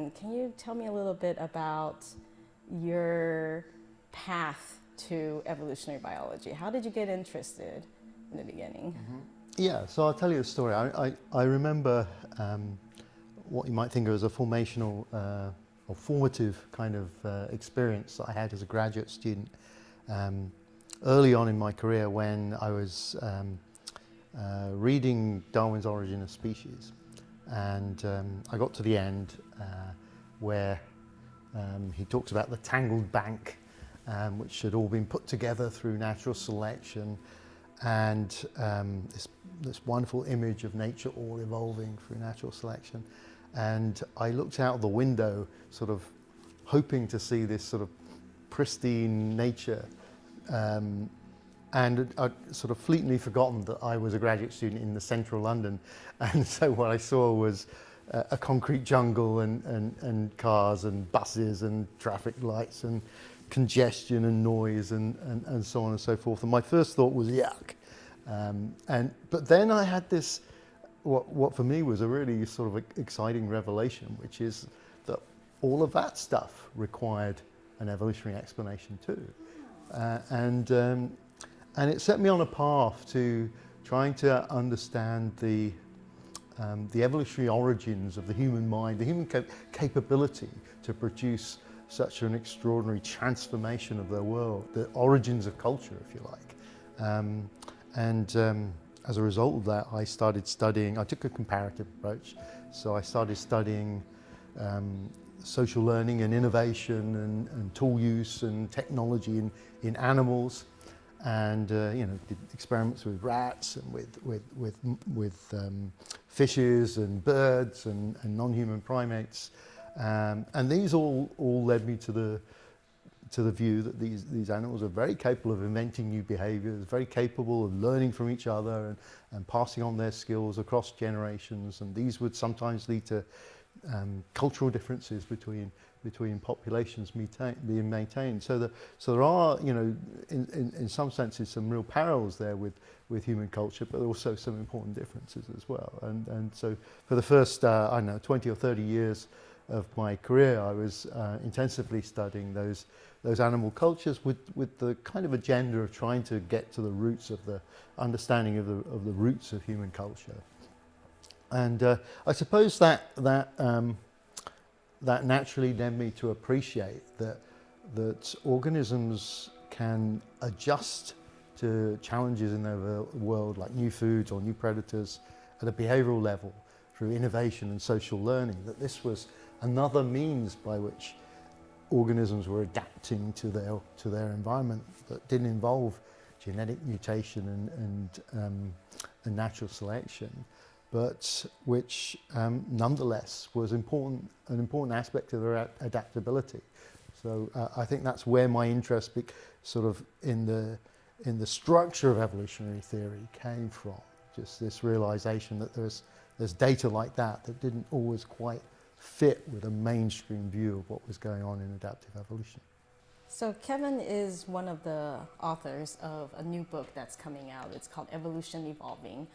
Kevin, can you tell me a little bit about your path to evolutionary biology? How did you get interested in the beginning? Yeah, so I'll tell you a story. I remember what you might think of as a formational or formative kind of experience that I had as a graduate student early on in my career when I was reading Darwin's Origin of Species. And I got to the end where he talks about the tangled bank, which had all been put together through natural selection, and this wonderful image of nature all evolving through natural selection. And I looked out the window, sort of hoping to see this sort of pristine nature, and I'd sort of fleetingly forgotten that I was a graduate student in the central London, and so what I saw was a concrete jungle and cars and buses and traffic lights and congestion and noise and so on and so forth. And my first thought was yuck. But then I had this, what for me was a really sort of exciting revelation, which is that all of that stuff required an evolutionary explanation too. And it set me on a path to trying to understand the evolutionary origins of the human mind, the human capability to produce such an extraordinary transformation of their world, the origins of culture, if you like. As a result of that, I started studying, I took a comparative approach, so I started studying social learning and innovation and tool use and technology in animals, and did experiments with rats and with fishes and birds and non-human primates, and these all led me to the view that these animals are very capable of inventing new behaviours, very capable of learning from each other and passing on their skills across generations, and these would sometimes lead to cultural differences between populations being maintained. So there are, in some senses, some real parallels there with human culture, but also some important differences as well. And so for the first, 20 or 30 years of my career, I was intensively studying those animal cultures with the kind of agenda of trying to get to the roots of the understanding of the roots of human culture. And I suppose that naturally led me to appreciate that organisms can adjust to challenges in their world, like new foods or new predators, at a behavioural level through innovation and social learning. That this was another means by which organisms were adapting to their environment that didn't involve genetic mutation and natural selection, but which nonetheless was an important aspect of their adaptability. So I think that's where my interest sort of in the structure of evolutionary theory came from. Just this realization that there's data like that didn't always quite fit with a mainstream view of what was going on in adaptive evolution. So Kevin is one of the authors of a new book that's coming out. It's called Evolution Evolving.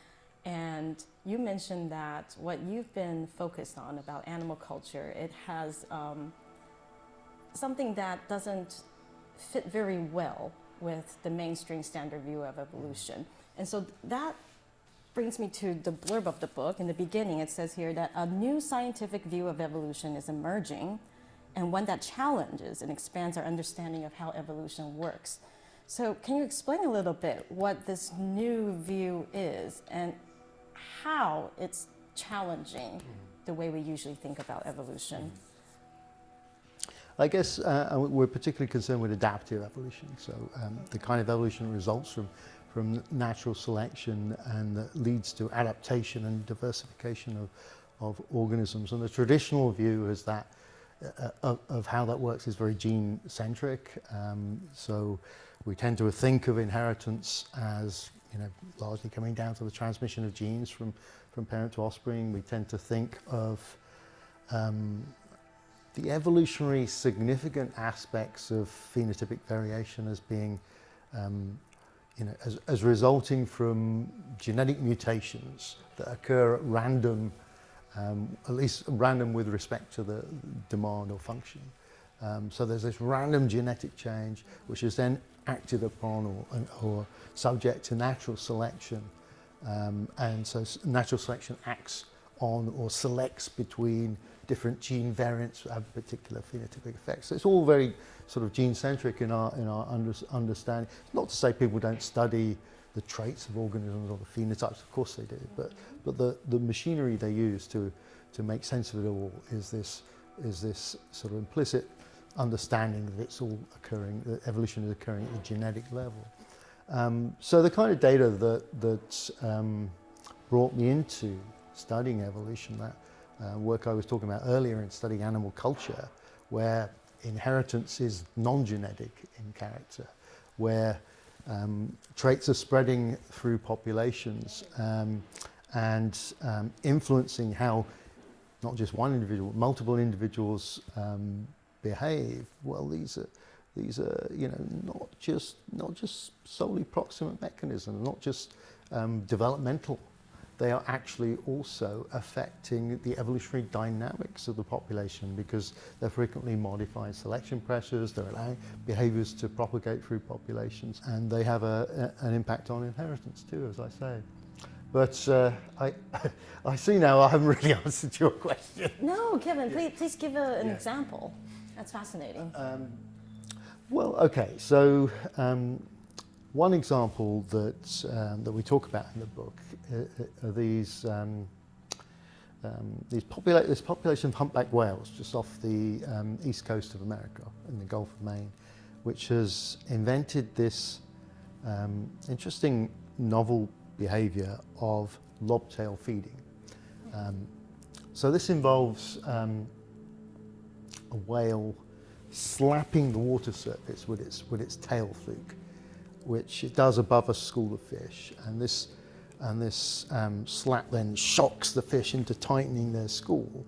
And you mentioned that what you've been focused on about animal culture, it has something that doesn't fit very well with the mainstream standard view of evolution. And so that brings me to the blurb of the book. In the beginning, it says here that a new scientific view of evolution is emerging, and one that challenges and expands our understanding of how evolution works. So can you explain a little bit what this new view is and how it's challenging the way we usually think about evolution? I guess we're particularly concerned with adaptive evolution, so the kind of evolution that results from natural selection and that leads to adaptation and diversification of organisms. And the traditional view is that of how that works is very gene-centric. So we tend to think of inheritance as largely coming down to the transmission of genes from parent to offspring. We tend to think of the evolutionary significant aspects of phenotypic variation as being as resulting from genetic mutations that occur at random at least random with respect to the demand or function. So there's this random genetic change which is then acted upon or subject to natural selection. And so natural selection acts on or selects between different gene variants that have particular phenotypic effects. So it's all very sort of gene-centric in our understanding. It's not to say people don't study the traits of organisms or the phenotypes, of course they do, but the machinery they use to make sense of it all is this sort of implicit understanding that it's all occurring, that evolution is occurring at the genetic level. So the kind of data that brought me into studying evolution, that work I was talking about earlier in studying animal culture, where inheritance is non-genetic in character, where traits are spreading through populations and influencing how not just one individual, multiple individuals behave. Well, these are not just solely proximate mechanisms, not just developmental. They are actually also affecting the evolutionary dynamics of the population because they're frequently modifying selection pressures, they're allowing behaviors to propagate through populations, and they have an impact on inheritance too, as I say. But I see now I haven't really answered your question. No, Kevin, please give an example. That's fascinating. Well, okay, so one example that we talk about in the book are this population of humpback whales just off the east coast of America in the Gulf of Maine, which has invented this interesting novel behavior of lobtail feeding. So this involves a whale slapping the water surface with its tail fluke, which it does above a school of fish, and this slap then shocks the fish into tightening their school.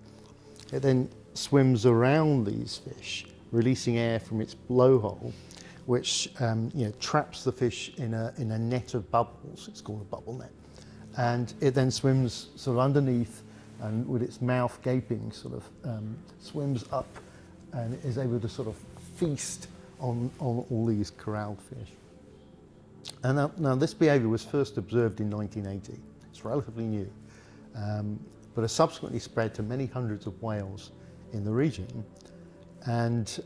It then swims around these fish, releasing air from its blowhole, which traps the fish in a net of bubbles. It's called a bubble net, and it then swims sort of underneath, and with its mouth gaping, sort of swims up, and is able to sort of feast on all these corralled fish. And now this behaviour was first observed in 1980. It's relatively new, but has subsequently spread to many hundreds of whales in the region. And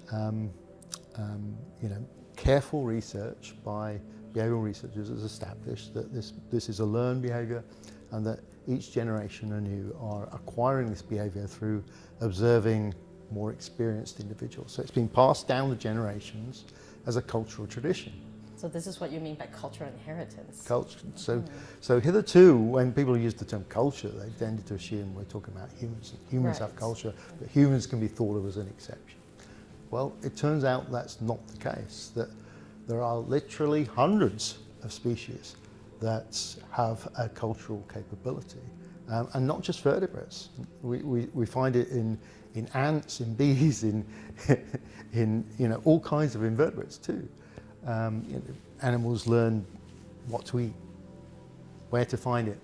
careful research by behavioural researchers has established that this is a learned behaviour, and that each generation anew are acquiring this behaviour through observing more experienced individuals. So it's been passed down the generations as a cultural tradition. So this is what you mean by cultural inheritance. Culture. So hitherto, when people use the term culture, they tended to assume we're talking about humans. Humans have culture, but humans can be thought of as an exception. Well, it turns out that's not the case, that there are literally hundreds of species that have a cultural capability, and not just vertebrates. We find it in ants, in bees, in all kinds of invertebrates too. Animals learn what to eat, where to find it,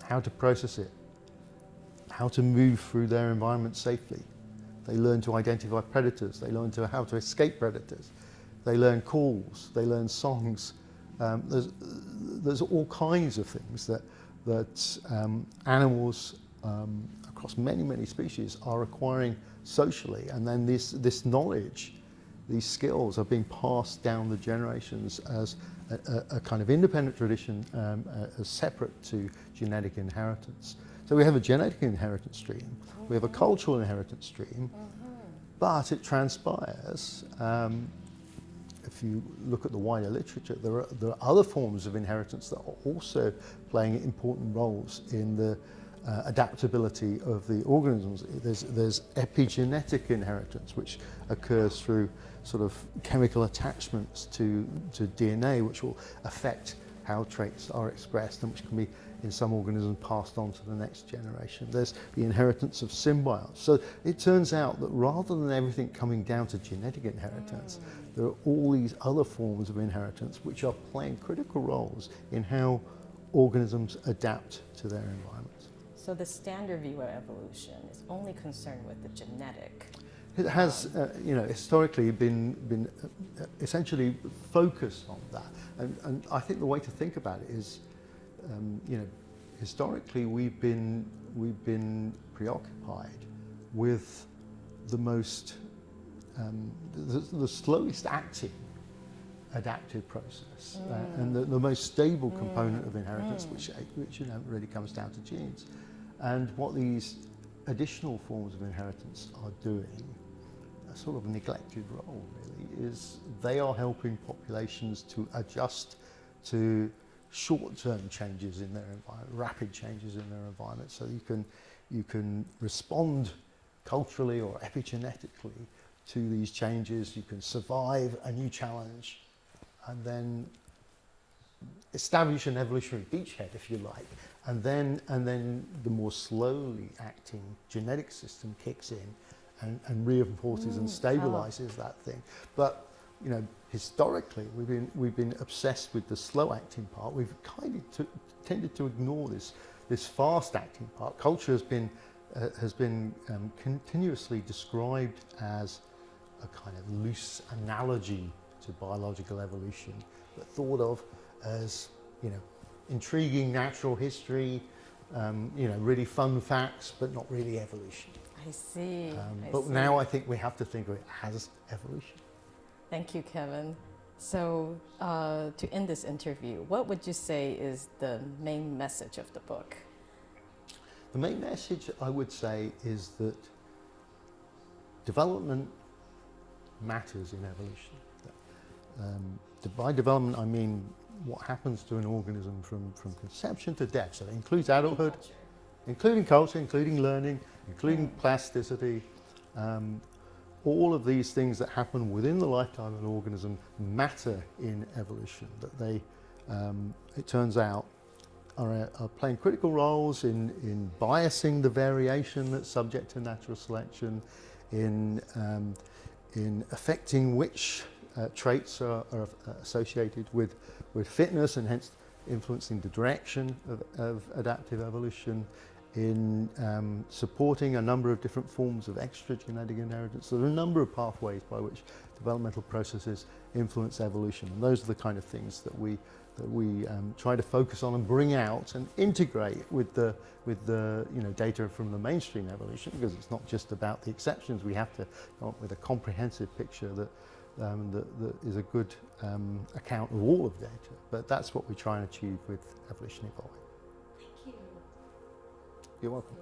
how to process it, how to move through their environment safely. They learn to identify predators, they learn how to escape predators, they learn calls, they learn songs. There's all kinds of things that animals across many species are acquiring socially, and then this knowledge, these skills are being passed down the generations as a kind of independent tradition, as separate to genetic inheritance. So we have a genetic inheritance stream, we have a cultural inheritance stream, but it transpires, if you look at the wider literature, there are other forms of inheritance that are also playing important roles in the adaptability of the organisms. There's epigenetic inheritance, which occurs through sort of chemical attachments to DNA, which will affect how traits are expressed and which can be, in some organisms, passed on to the next generation. There's the inheritance of symbionts. So it turns out that rather than everything coming down to genetic inheritance, there are all these other forms of inheritance which are playing critical roles in how organisms adapt to their environments. So the standard view of evolution is only concerned with the genetic. It has, historically been essentially focused on that, and I think the way to think about it is, historically we've been preoccupied with the most, the slowest acting adaptive process, and the most stable component of inheritance, which really comes down to genes, and what these additional forms of inheritance are doing. A sort of neglected role really is they are helping populations to adjust to short-term changes in their environment, rapid changes in their environment, so you can respond culturally or epigenetically to these changes. You can survive a new challenge and then establish an evolutionary beachhead, if you like, and then the more slowly acting genetic system kicks in and reinforces and stabilizes that thing. But historically we've been obsessed with the slow acting part. We've kind of tended to ignore this fast acting part. Culture has been continuously described as a kind of loose analogy to biological evolution, but thought of as intriguing natural history, really fun facts, but not really evolution. I see. But now I think we have to think of it as evolution. Thank you, Kevin. So to end this interview, what would you say is the main message of the book? The main message, I would say, is that development matters in evolution. By development, I mean what happens to an organism from conception to death. So that includes adulthood, including culture, including learning, including plasticity. All of these things that happen within the lifetime of an organism matter in evolution. That they, it turns out, are playing critical roles in biasing the variation that's subject to natural selection, in affecting which traits are associated with fitness and hence influencing the direction of adaptive evolution, in supporting a number of different forms of extra genetic inheritance. There are a number of pathways by which developmental processes influence evolution, and those are the kind of things that we try to focus on and bring out and integrate with the data from the mainstream evolution, because it's not just about the exceptions. We have to come up with a comprehensive picture that is a good account of all of data. But that's what we try and achieve with Evolution Evolving. Thank you. You're welcome.